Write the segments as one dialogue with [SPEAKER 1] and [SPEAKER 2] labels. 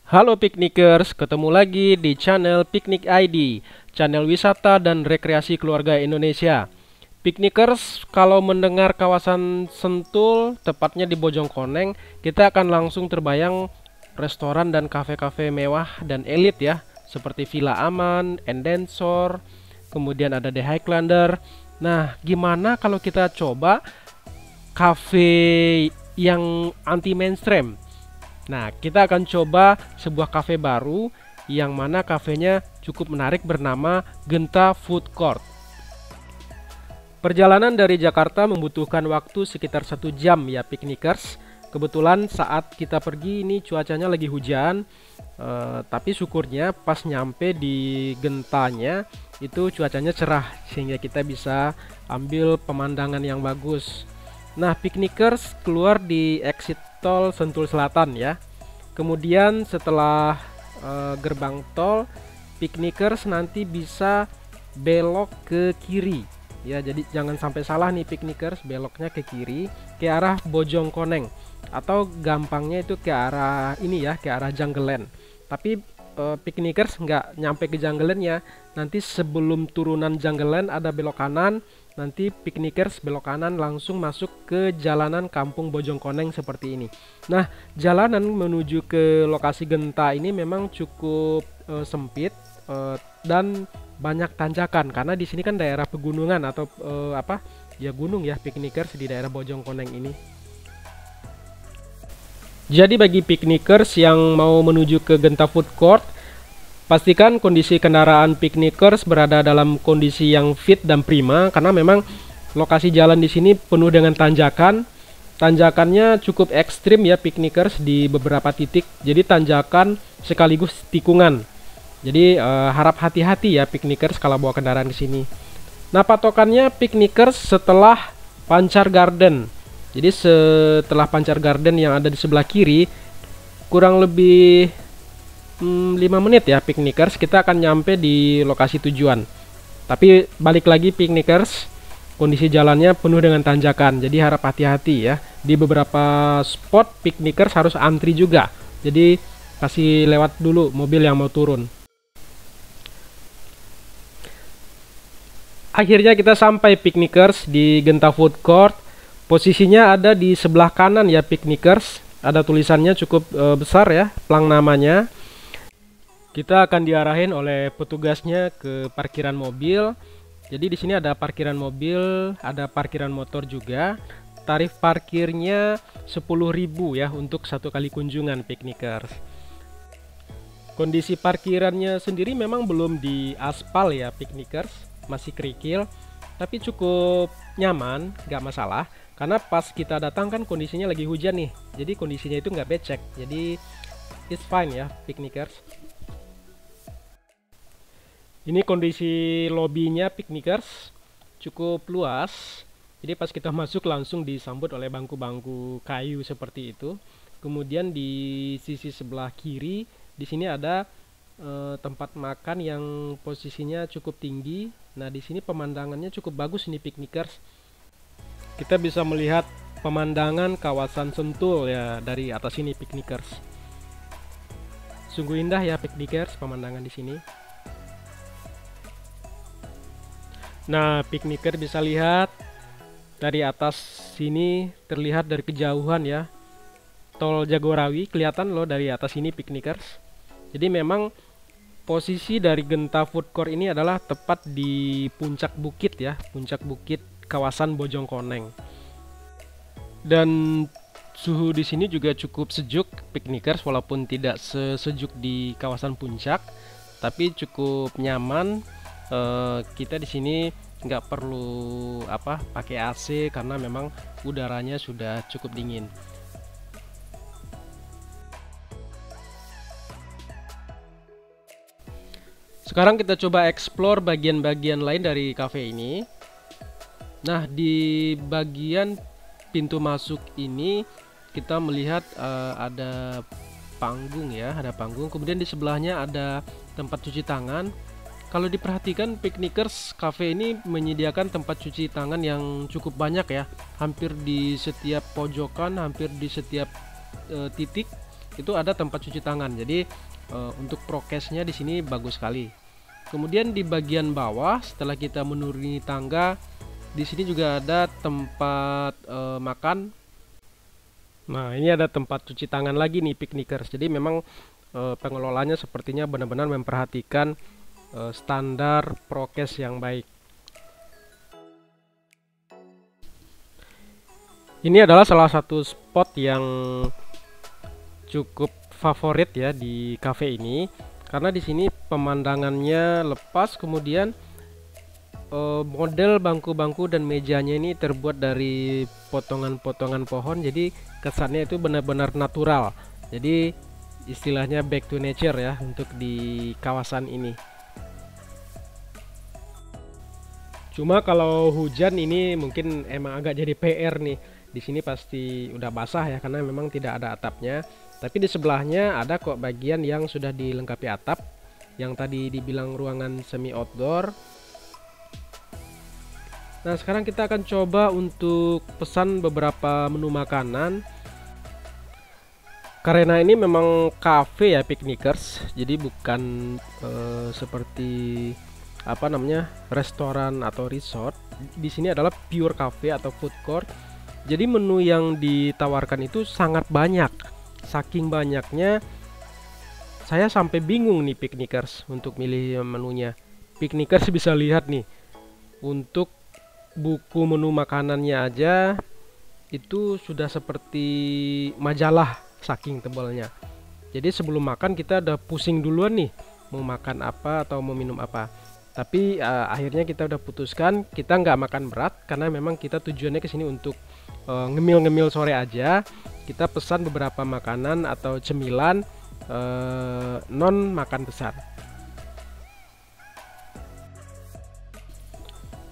[SPEAKER 1] Halo piknikers, ketemu lagi di channel Piknik ID, channel wisata dan rekreasi keluarga Indonesia. Piknikers, kalau mendengar kawasan Sentul, tepatnya di Bojongkoneng, kita akan langsung terbayang restoran dan kafe-kafe mewah dan elit ya, seperti Villa Aman, Endensor, kemudian ada The Highlander. Nah, gimana kalau kita coba kafe yang anti mainstream? Nah, kita akan coba sebuah kafe baru yang mana kafenya cukup menarik bernama Genta Food Court. Perjalanan dari Jakarta membutuhkan waktu sekitar 1 jam ya piknikers. Kebetulan saat kita pergi ini cuacanya lagi hujan, tapi syukurnya pas nyampe di Gentanya itu cuacanya cerah sehingga kita bisa ambil pemandangan yang bagus. Nah, piknikers keluar di exit tol Sentul Selatan ya. Kemudian setelah gerbang tol, piknikers nanti bisa belok ke kiri. Ya, jadi jangan sampai salah nih piknikers, beloknya ke kiri ke arah Bojongkoneng atau gampangnya itu ke arah ini ya, ke arah Jungleland. Tapi piknikers nggak nyampe ke Jungleland-nya. Nanti sebelum turunan Jungleland ada belok kanan. Nanti piknikers belok kanan langsung masuk ke jalanan Kampung Bojongkoneng seperti ini. Nah, jalanan menuju ke lokasi Genta ini memang cukup sempit dan banyak tanjakan karena di sini kan daerah pegunungan atau apa ya gunung ya piknikers di daerah Bojongkoneng ini. Jadi bagi piknikers yang mau menuju ke Genta Food Court, pastikan kondisi kendaraan piknikers berada dalam kondisi yang fit dan prima karena memang lokasi jalan di sini penuh dengan tanjakan. Tanjakannya cukup ekstrim ya piknikers di beberapa titik. Jadi tanjakan sekaligus tikungan. Jadi harap hati-hati ya piknikers kalau bawa kendaraan ke sini. Nah, patokannya piknikers setelah Pancar Garden. Jadi setelah Pancar Garden yang ada di sebelah kiri, kurang lebih 5 menit ya piknikers, kita akan nyampe di lokasi tujuan. Tapi balik lagi piknikers, kondisi jalannya penuh dengan tanjakan. Jadi harap hati-hati ya. Di beberapa spot piknikers harus antri juga. Jadi kasih lewat dulu mobil yang mau turun. Akhirnya kita sampai piknikers di Genta Food Court. Posisinya ada di sebelah kanan ya piknikers. Ada tulisannya cukup besar ya, plang namanya. Kita akan diarahin oleh petugasnya ke parkiran mobil. Jadi di sini ada parkiran mobil, ada parkiran motor juga. Tarif parkirnya 10.000 ya untuk satu kali kunjungan piknikers. Kondisi parkirannya sendiri memang belum di aspal ya piknikers, masih kerikil, tapi cukup nyaman, nggak masalah. Karena pas kita datang kan kondisinya lagi hujan nih, jadi kondisinya itu nggak becek, jadi it's fine ya piknikers. Ini kondisi lobbynya piknikers, cukup luas. Jadi pas kita masuk langsung disambut oleh bangku-bangku kayu seperti itu. Kemudian di sisi sebelah kiri, di sini ada tempat makan yang posisinya cukup tinggi. Nah, di sini pemandangannya cukup bagus nih piknikers. Kita bisa melihat pemandangan kawasan Sentul ya dari atas sini piknikers. Sungguh indah ya piknikers pemandangan di sini. Nah, pikniker bisa lihat dari atas sini terlihat dari kejauhan ya. Tol Jagorawi kelihatan loh dari atas sini piknikers. Jadi memang posisi dari Genta Food Court ini adalah tepat di puncak bukit ya, puncak bukit kawasan Bojongkoneng. Dan suhu di sini juga cukup sejuk piknikers walaupun tidak sesejuk di kawasan puncak, tapi cukup nyaman. Kita di sini nggak perlu pakai AC karena memang udaranya sudah cukup dingin. Sekarang kita coba explore bagian-bagian lain dari cafe ini. Nah, di bagian pintu masuk ini kita melihat ada panggung ya, ada panggung. Kemudian di sebelahnya ada tempat cuci tangan. Kalau diperhatikan piknikers, cafe ini menyediakan tempat cuci tangan yang cukup banyak ya. Hampir di setiap pojokan, hampir di setiap titik itu ada tempat cuci tangan. Jadi untuk prokesnya di sini bagus sekali. Kemudian di bagian bawah setelah kita menuruni tangga, di sini juga ada tempat makan. Nah, ini ada tempat cuci tangan lagi nih piknikers. Jadi memang pengelolanya sepertinya benar-benar memperhatikan standar prokes yang baik. Ini adalah salah satu spot yang cukup favorit ya di cafe ini, karena di sini pemandangannya lepas, kemudian model bangku-bangku dan mejanya ini terbuat dari potongan-potongan pohon, jadi kesannya itu benar-benar natural. Jadi istilahnya back to nature ya untuk di kawasan ini. Cuma kalau hujan ini mungkin emang agak jadi PR nih. Di sini pasti udah basah ya karena memang tidak ada atapnya. Tapi di sebelahnya ada kok bagian yang sudah dilengkapi atap. Yang tadi dibilang ruangan semi outdoor. Nah, sekarang kita akan coba untuk pesan beberapa menu makanan. Karena ini memang cafe ya piknikers. Jadi bukan seperti apa namanya restoran atau resort. Di sini adalah pure cafe atau food court. Jadi menu yang ditawarkan itu sangat banyak. Saking banyaknya saya sampai bingung nih piknikers untuk milih menunya. Piknikers bisa lihat nih, untuk buku menu makanannya aja itu sudah seperti majalah saking tebalnya. Jadi sebelum makan kita udah pusing duluan nih mau makan apa atau mau minum apa. Tapi akhirnya kita udah putuskan kita nggak makan berat karena memang kita tujuannya ke sini untuk ngemil-ngemil sore aja. Kita pesan beberapa makanan atau cemilan non makan besar.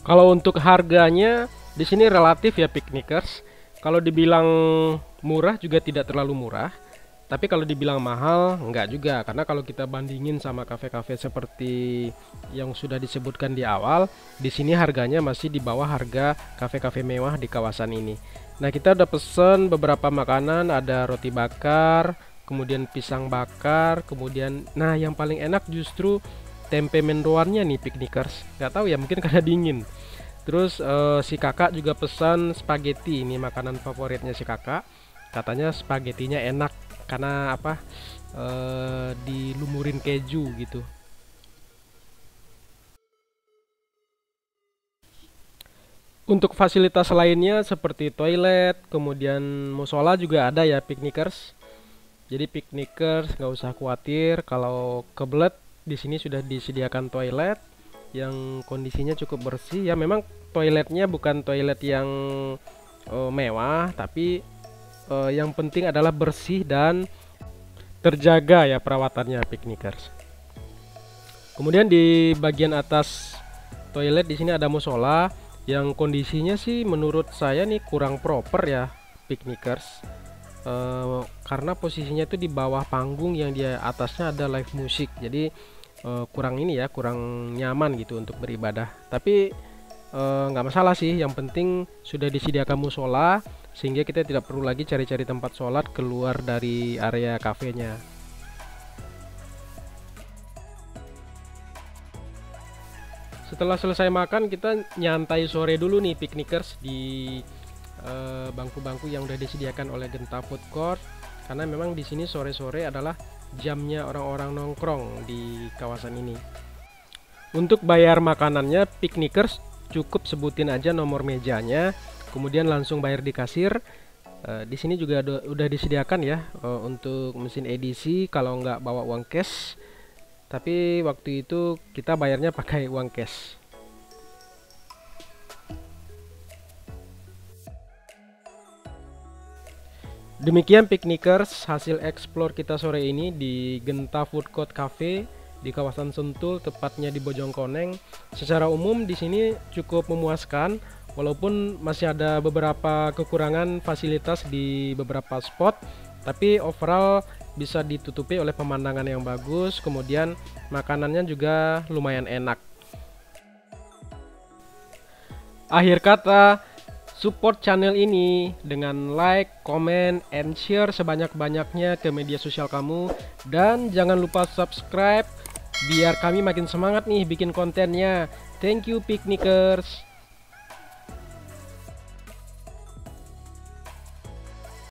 [SPEAKER 1] Kalau untuk harganya di sini relatif ya piknikers. Kalau dibilang murah juga tidak terlalu murah. Tapi kalau dibilang mahal, enggak juga. Karena kalau kita bandingin sama kafe-kafe seperti yang sudah disebutkan di awal, di sini harganya masih di bawah harga kafe-kafe mewah di kawasan ini. Nah, kita udah pesen beberapa makanan, ada roti bakar, kemudian pisang bakar, kemudian, nah yang paling enak justru tempe mendoannya nih piknikers. Nggak tahu ya, mungkin karena dingin. Terus si kakak juga pesan spaghetti, ini makanan favoritnya si kakak. Katanya spagettinya enak karena apa dilumurin keju gitu. Untuk fasilitas lainnya seperti toilet, kemudian musola juga ada ya piknikers. Jadi piknikers nggak usah khawatir kalau kebelet, di sini sudah disediakan toilet yang kondisinya cukup bersih. Ya memang toiletnya bukan toilet yang mewah, tapi yang penting adalah bersih dan terjaga ya perawatannya piknikers. Kemudian di bagian atas toilet di sini ada musola yang kondisinya sih menurut saya nih kurang proper ya piknikers. Karena posisinya itu di bawah panggung yang di atasnya ada live musik. Jadi kurang ini ya, kurang nyaman gitu untuk beribadah. Tapi nggak masalah sih, yang penting sudah disediakan musola sehingga kita tidak perlu lagi cari-cari tempat sholat keluar dari area kafenya. Setelah selesai makan kita nyantai sore dulu nih piknikers di bangku-bangku yang udah disediakan oleh Genta Food Court, karena memang di sini sore-sore adalah jamnya orang-orang nongkrong di kawasan ini. Untuk bayar makanannya piknikers cukup sebutin aja nomor mejanya, kemudian langsung bayar di kasir. Di sini juga udah disediakan ya untuk mesin edisi kalau nggak bawa uang cash. Tapi waktu itu kita bayarnya pakai uang cash. Demikian piknikers hasil explore kita sore ini di Genta Food Court Cafe di kawasan Sentul, tepatnya di Bojongkoneng. Secara umum di sini cukup memuaskan, walaupun masih ada beberapa kekurangan fasilitas di beberapa spot, tapi overall bisa ditutupi oleh pemandangan yang bagus, kemudian makanannya juga lumayan enak. Akhir kata, support channel ini dengan like, comment, and share sebanyak-banyaknya ke media sosial kamu. Dan jangan lupa subscribe biar kami makin semangat nih bikin kontennya. Thank you Piknikers.